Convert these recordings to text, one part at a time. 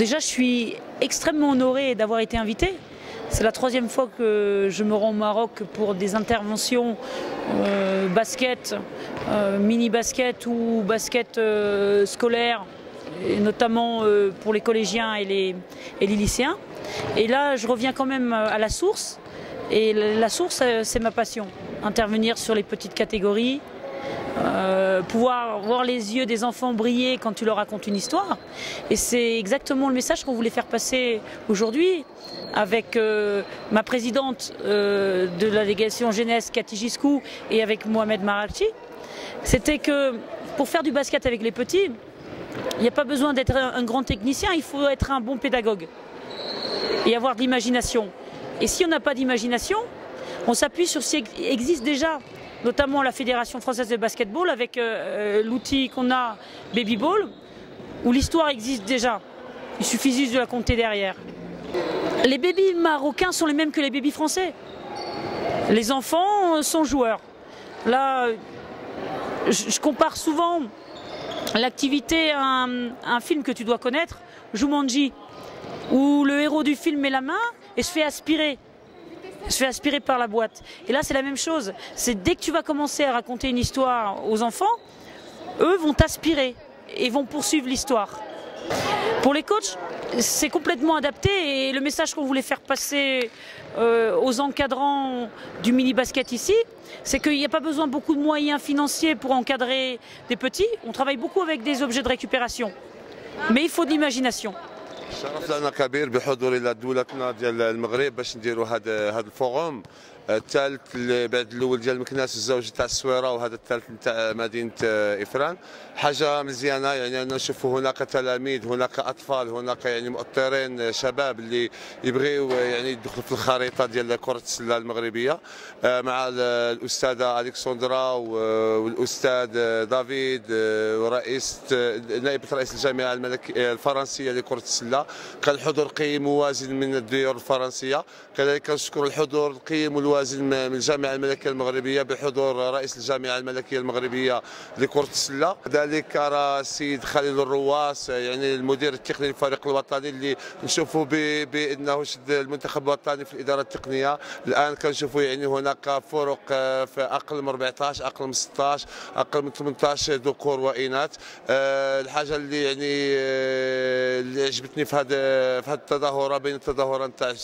Déjà, je suis extrêmement honorée d'avoir été invitée. C'est la troisième fois que je me rends au Maroc pour des interventions basket, mini-basket ou basket scolaire, et notamment pour les collégiens et les lycéens. Et là, je reviens quand même à la source. Et la source, c'est ma passion. Intervenir sur les petites catégories, pouvoir voir les yeux des enfants briller quand tu leur racontes une histoire. Et c'est exactement le message qu'on voulait faire passer aujourd'hui avec ma présidente de la délégation jeunesse, Cathy Giscou, et avec Mohamed Maralchi. C'était que pour faire du basket avec les petits, il n'y a pas besoin d'être un grand technicien, il faut être un bon pédagogue et avoir de l'imagination. Et si on n'a pas d'imagination, on s'appuie sur ce qui existe déjà, notamment la Fédération française de basketball avec l'outil qu'on a Baby Ball, où l'histoire existe déjà. Il suffit juste de la compter derrière. Les bébés marocains sont les mêmes que les bébés français. Les enfants sont joueurs. Là, je compare souvent l'activité à un film que tu dois connaître, Jumanji, où le héros du film met la main et se fait aspirer. Se fait aspirer par la boîte. Et là, c'est la même chose. C'est dès que tu vas commencer à raconter une histoire aux enfants, eux vont t'aspirer et vont poursuivre l'histoire. Pour les coachs, c'est complètement adapté et le message qu'on voulait faire passer aux encadrants du mini-basket ici, c'est qu'il n'y a pas besoin de beaucoup de moyens financiers pour encadrer des petits. On travaille beaucoup avec des objets de récupération, mais il faut de l'imagination. شرف لنا كبير بحضوري لدولتنا ديال المغرب باش نديروا هذا الفوروم الثالث بعد الاول ديال مكناس الزوج تاع السويره وهذا الثالث تاع مدينه افران. حاجه مزيانه يعني انا نشوفوا هناك تلاميذ هناك اطفال هناك يعني مؤطرين شباب اللي يبغيو يعني يدخلوا في الخريطه ديال كره السله المغربيه مع الاستاذه الكسندرا والاستاذ دافيد ورئيس نائبه رئيس الجامعه الملكيه الفرنسيه لكره السله. كان حضور قيم موازن من الديار الفرنسيه. كذلك نشكر الحضور القيم والوازن من الجامعه الملكيه المغربيه بحضور رئيس الجامعه الملكيه المغربيه لكره السله. كذلك راه السيد خليل الرواس يعني المدير التقني للفريق الوطني اللي نشوفوا بانه شد المنتخب الوطني في الاداره التقنيه. الان كنشوفوا يعني هناك فرق في اقل من 14 اقل من 16 اقل من 18 ذكور واناث. الحاجه اللي يعني اللي عجبتني في هذه التظاهره بين التظاهره نتاع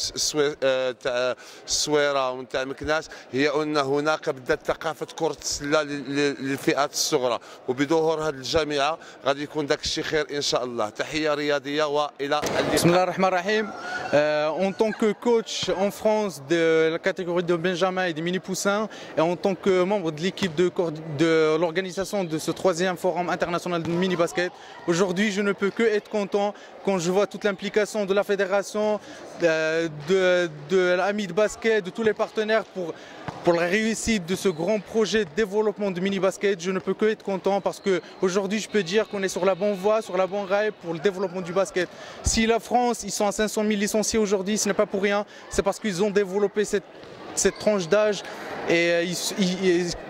السويره ونتاع مكناس هي ان هناك بدات ثقافه كره السله للفئات الصغرى وبظهور هذه الجامعه غادي يكون داك الشيء خير ان شاء الله. تحيه رياضيه والى اللقاء. بسم الله الرحمن الرحيم. En tant que coach en France de la catégorie de Benjamin et des mini-poussins et en tant que membre de l'équipe de l'organisation de ce troisième forum international de mini-basket, aujourd'hui je ne peux que être content quand je vois toute l'implication de la fédération, de l'AMI de basket, de tous les partenaires pour la réussite de ce grand projet de développement de mini-basket. Je ne peux que être content parce qu'aujourd'hui je peux dire qu'on est sur la bonne voie, sur la bonne rail pour le développement du basket. Si la France, ils sont à 500 000 licenciés aujourd'hui, ce n'est pas pour rien, c'est parce qu'ils ont développé cette tranche d'âge et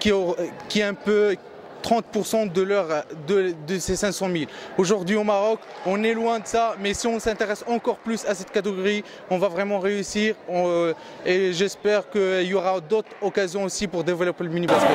qui est un peu 30% de ces 500 000. Aujourd'hui au Maroc, on est loin de ça, mais si on s'intéresse encore plus à cette catégorie, on va vraiment réussir et j'espère qu'il y aura d'autres occasions aussi pour développer le mini-basket.